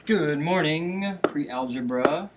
Good morning, pre-algebra.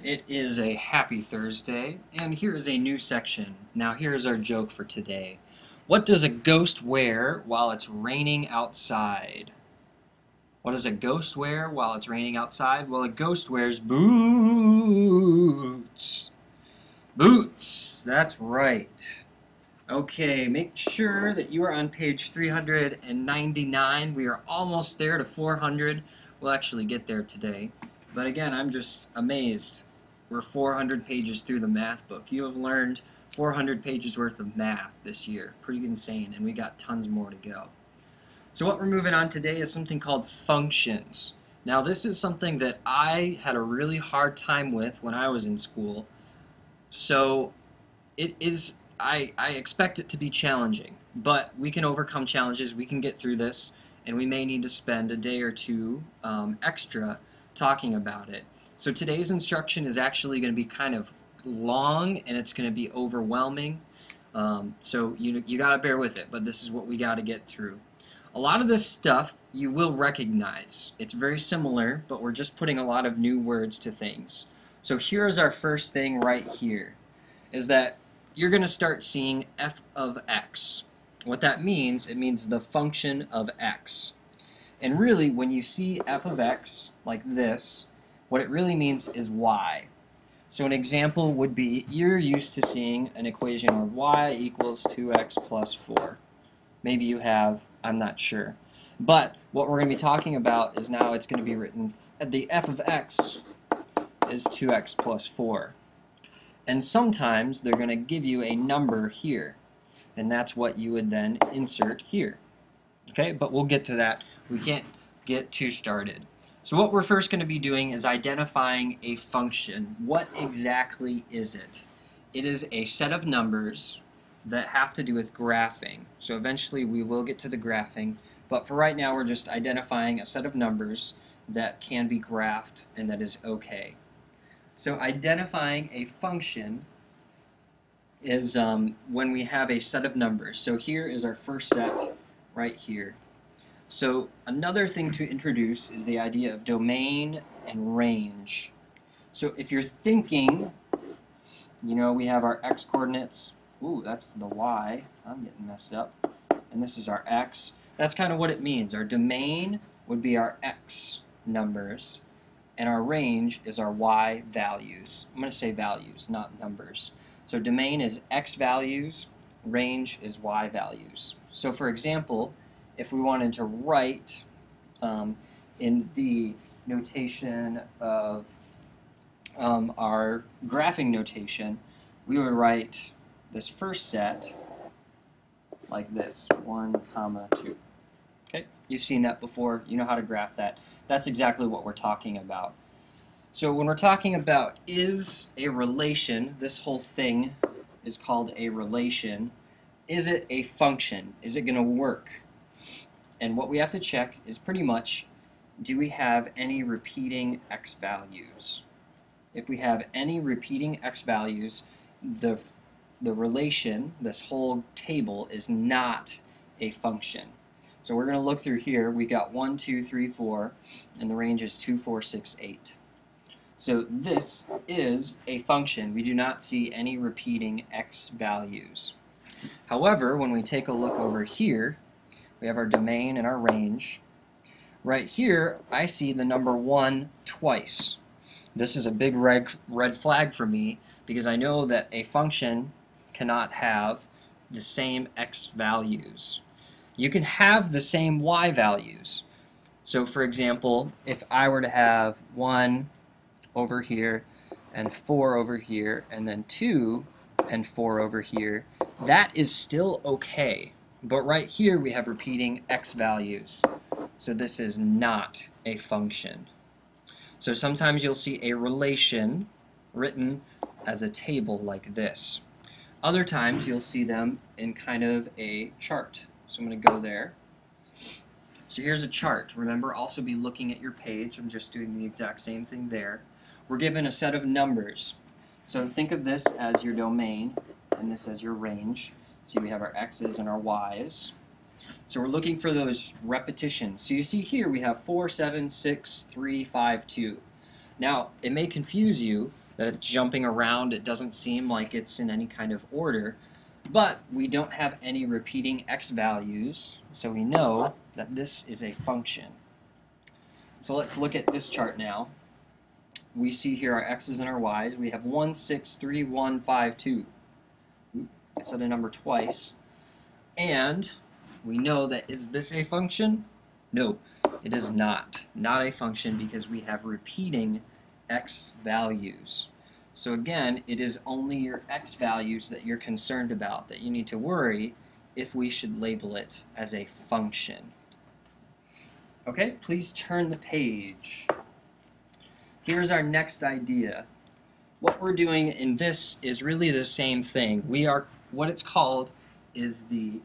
It is a happy Thursday, and here is a new section. Now here is our joke for today. What does a ghost wear while it's raining outside? What does a ghost wear while it's raining outside? Well, a ghost wears boots. Boots, that's right. Okay, make sure that you are on page 399. We are almost there to 400. We'll actually get there today. But again, I'm just amazed. We're 400 pages through the math book. You have learned 400 pages worth of math this year. Pretty insane, and we got tons more to go. So what we're moving on today is something called functions. Now this is something that I had a really hard time with when I was in school. So it is I expect it to be challenging, but we can overcome challenges, we can get through this, and we may need to spend a day or two extra talking about it. So today's instruction is actually going to be kind of long, and it's going to be overwhelming, so you got to bear with it, but this is what we got to get through. A lot of this stuff you will recognize. It's very similar, but we're just putting a lot of new words to things. So here's our first thing right here, is that you're going to start seeing f of x. What that means, it means the function of x. And really, when you see f of x like this, what it really means is y. So an example would be, you're used to seeing an equation where y equals 2x plus 4. Maybe you have, I'm not sure. But what we're going to be talking about is now it's going to be written, the f of x is 2x plus 4. And sometimes they're going to give you a number here, and that's what you would then insert here. Okay, but we'll get to that. We can't get too started. So what we're first going to be doing is identifying a function. What exactly is it? It is a set of numbers that have to do with graphing. So eventually we will get to the graphing, but for right now we're just identifying a set of numbers that can be graphed and that is okay. So identifying a function is when we have a set of numbers. So here is our first set right here. So another thing to introduce is the idea of domain and range. So if you're thinking, you know, we have our x coordinates. Ooh, that's the y. I'm getting messed up. And this is our x. That's kind of what it means. Our domain would be our x numbers, and our range is our y values. I'm going to say values, not numbers. So domain is x values, range is y values. So for example, if we wanted to write in the notation of our graphing notation, we would write this first set like this, 1, 2. Okay, you've seen that before, you know how to graph that. That's exactly what we're talking about. So when we're talking about is a relation, this whole thing is called a relation. Is it a function? Is it going to work? And what we have to check is pretty much, do we have any repeating x values? If we have any repeating x values, the relation, this whole table, is not a function. So we're going to look through here. We got 1, 2, 3, 4, and the range is 2, 4, 6, 8. So this is a function. We do not see any repeating x values. However, when we take a look over here, we have our domain and our range. Right here, I see the number 1 twice. This is a big red flag for me, because I know that a function cannot have the same x values. You can have the same y values. So for example, if I were to have 1 over here and 4 over here and then 2 and 4 over here, that is still okay. But right here we have repeating x values. So this is not a function. So sometimes you'll see a relation written as a table like this. Other times you'll see them in kind of a chart. So I'm going to go there. So here's a chart. Remember, also be looking at your page. I'm just doing the exact same thing there. We're given a set of numbers. So think of this as your domain and this as your range. See, we have our x's and our y's. So we're looking for those repetitions. So you see here we have 4, 7, 6, 3, 5, 2. Now, it may confuse you that it's jumping around. It doesn't seem like it's in any kind of order, but we don't have any repeating x values, so we know that this is a function. So let's look at this chart now. We see here our x's and our y's. We have 1, 6, 3, 1, 5, 2. Oop, I said a number twice. And we know that, is this a function? No, it is not. Not a function because we have repeating x values. So again, it is only your x values that you're concerned about, that you need to worry if we should label it as a function. Okay, please turn the page. Here's our next idea. What we're doing in this is really the same thing. What it's called is the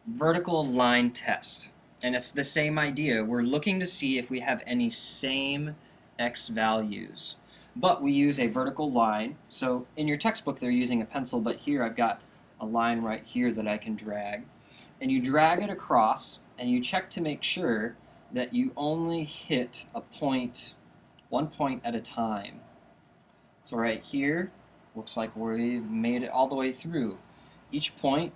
vertical line test. And it's the same idea. We're looking to see if we have any same x values. But we use a vertical line. So in your textbook they're using a pencil, but here I've got a line right here that I can drag. And you drag it across and you check to make sure that you only hit a point, one point at a time. So right here, looks like we've made it all the way through. Each point,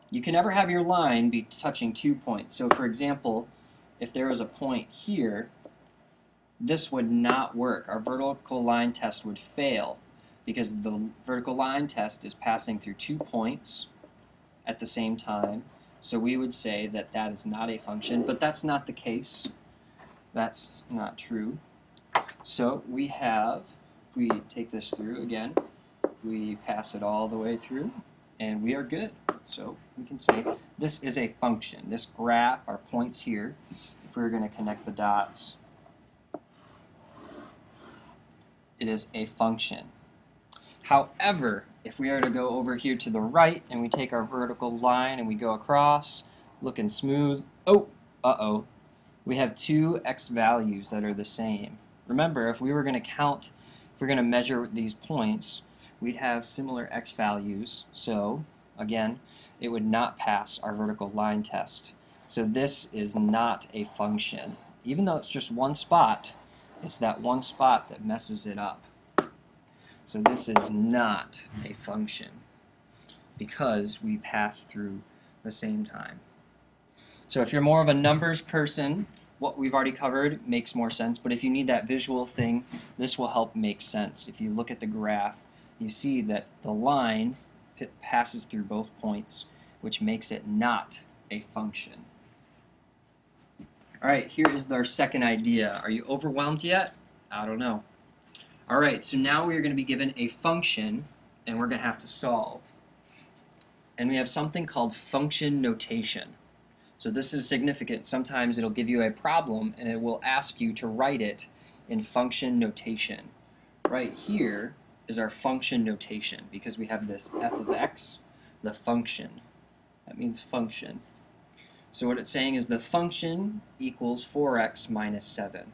you can never have your line be touching 2 points. So for example, if there was a point here, this would not work. Our vertical line test would fail because the vertical line test is passing through 2 points at the same time. So we would say that that is not a function, but that's not the case. That's not true. So we have, if we take this through again, we pass it all the way through, and we are good. So we can say this is a function. This graph, our points here, if we were going to connect the dots, it is a function. However, if we are to go over here to the right and we take our vertical line and we go across, looking smooth, we have 2 x values that are the same. Remember, if we were going to count, if we're going to measure these points, we'd have similar x values. So, again, it would not pass our vertical line test. So this is not a function. Even though it's just one spot, it's that one spot that messes it up. So this is not a function because we pass through the same time. So if you're more of a numbers person, what we've already covered makes more sense, but if you need that visual thing, this will help make sense. If you look at the graph, you see that the line passes through both points, which makes it not a function. Alright, here is our second idea. Are you overwhelmed yet? I don't know. Alright, so now we are going to be given a function, and we're going to have to solve. And we have something called function notation. So this is significant. Sometimes it'll give you a problem, and it will ask you to write it in function notation. Right here is our function notation, because we have this f of x, the function. That means function. So what it's saying is the function equals 4x minus 7.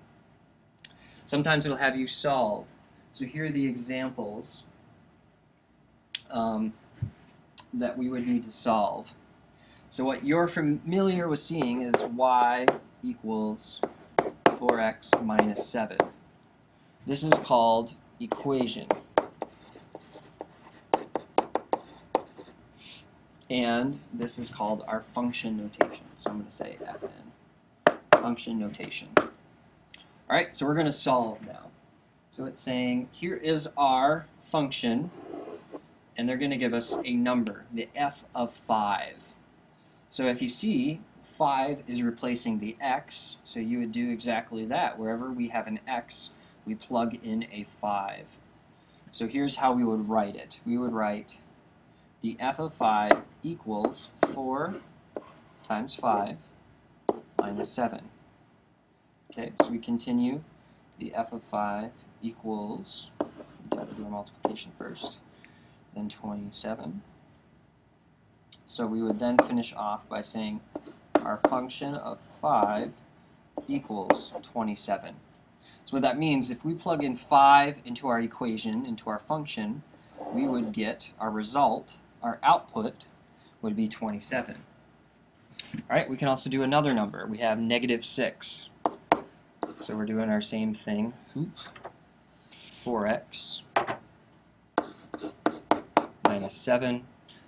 Sometimes it'll have you solve. So here are the examples that we would need to solve. So what you're familiar with seeing is y equals 4x minus 7. This is called equation. And this is called our function notation. So I'm going to say fn, function notation. Alright, so we're going to solve now. So it's saying here is our function, and they're going to give us a number, the f of 5. So if you see, 5 is replacing the x, so you would do exactly that. Wherever we have an x, we plug in a 5. So here's how we would write it. We would write the f of 5 equals 4 times 5 minus 7. Okay, so we continue. The f of 5 equals, we got to do a multiplication first, then 27. So we would then finish off by saying our function of 5 equals 27. So what that means, if we plug in 5 into our equation, into our function, we would get our result, our output would be 27. Alright, we can also do another number. We have negative 6. So we're doing our same thing. 4x minus 7.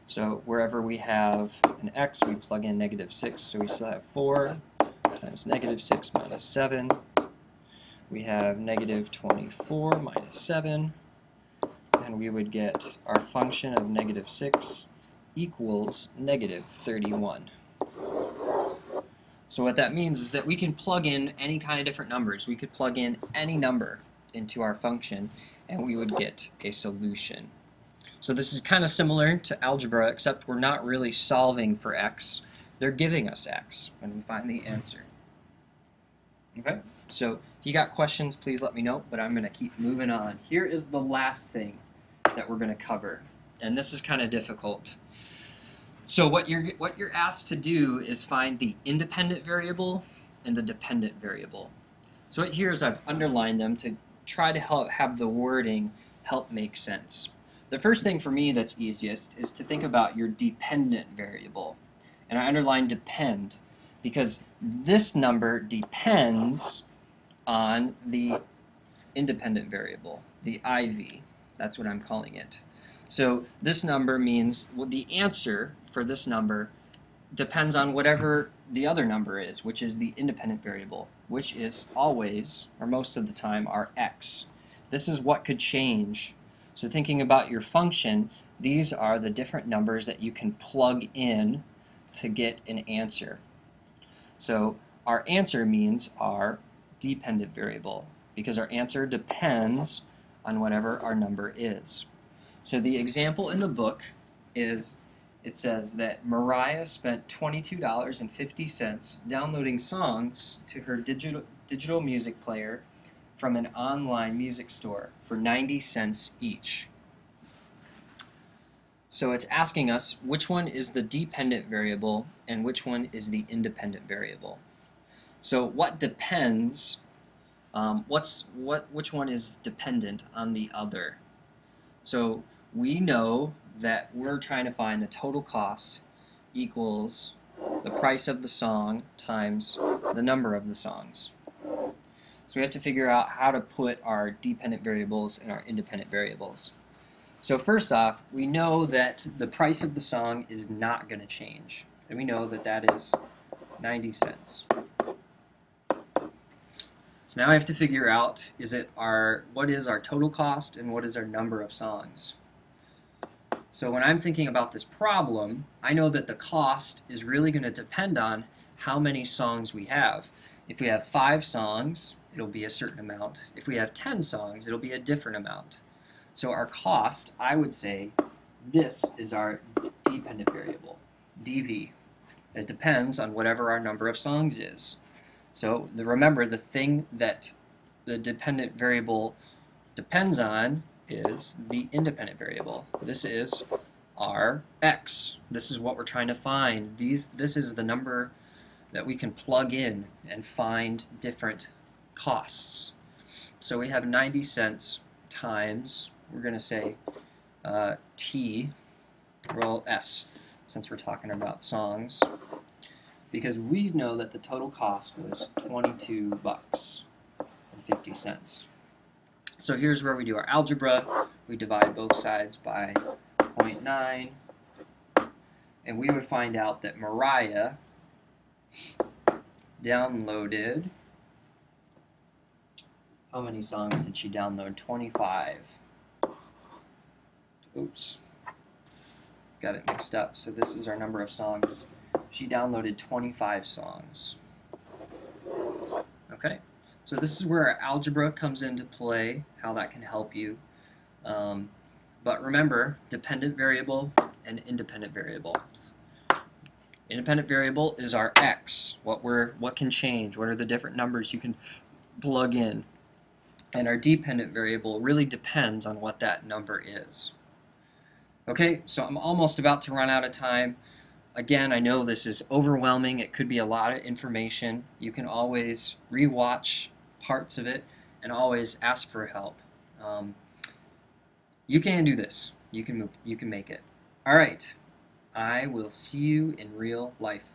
So wherever we have an x, we plug in negative 6. So we still have 4 times negative 6 minus 7. We have negative 24 minus 7. And we would get our function of negative 6 equals negative 31. So what that means is that we can plug in any kind of different numbers. We could plug in any number into our function and we would get a solution. So this is kind of similar to algebra, except we're not really solving for x. They're giving us x when we find the answer. Okay? So if you got questions, please let me know, but I'm going to keep moving on. Here is the last thing that we're going to cover, and this is kind of difficult. So what you're asked to do is find the independent variable and the dependent variable. So what here is I've underlined them to try to have the wording help make sense. The first thing for me that's easiest is to think about your dependent variable. And I underline depend because this number depends on the independent variable, the IV. That's what I'm calling it. So this number means, well, the answer for this number depends on whatever the other number is, which is the independent variable, which is always, or most of the time, our x. This is what could change. So thinking about your function, these are the different numbers that you can plug in to get an answer. So our answer means our dependent variable, because our answer depends on whatever our number is. So the example in the book is, it says that Mariah spent $22.50 downloading songs to her digital music player from an online music store for 90 cents each. So it's asking us which one is the dependent variable and which one is the independent variable. So what depends, which one is dependent on the other? So we know that we're trying to find the total cost equals the price of the song times the number of the songs. So we have to figure out how to put our dependent variables and our independent variables. So first off, we know that the price of the song is not going to change. And we know that that is 90 cents. So now I have to figure out, what is our total cost and what is our number of songs? So when I'm thinking about this problem, I know that the cost is really going to depend on how many songs we have. If we have 5 songs, it'll be a certain amount. If we have 10 songs, it'll be a different amount. So our cost, I would say, this is our dependent variable, dv. It depends on whatever our number of songs is. So remember, the thing that the dependent variable depends on is the independent variable. This is our x. This is what we're trying to find. This is the number that we can plug in and find different costs. So we have 90 cents times, we're going to say T, roll S, since we're talking about songs, because we know that the total cost was 22 bucks and 50 cents. So here's where we do our algebra. We divide both sides by 0.9, and we would find out that Mariah downloaded, how many songs did she download? 25. Oops, got it mixed up. So this is our number of songs. She downloaded 25 songs. Okay, so this is where our algebra comes into play, how that can help you. But remember, dependent variable and independent variable. Independent variable is our x, what can change, what are the different numbers you can plug in. And our dependent variable really depends on what that number is. Okay, so I'm almost about to run out of time. Again, I know this is overwhelming. It could be a lot of information. You can always rewatch parts of it and always ask for help. You can do this. You can make it. All right. I will see you in real life.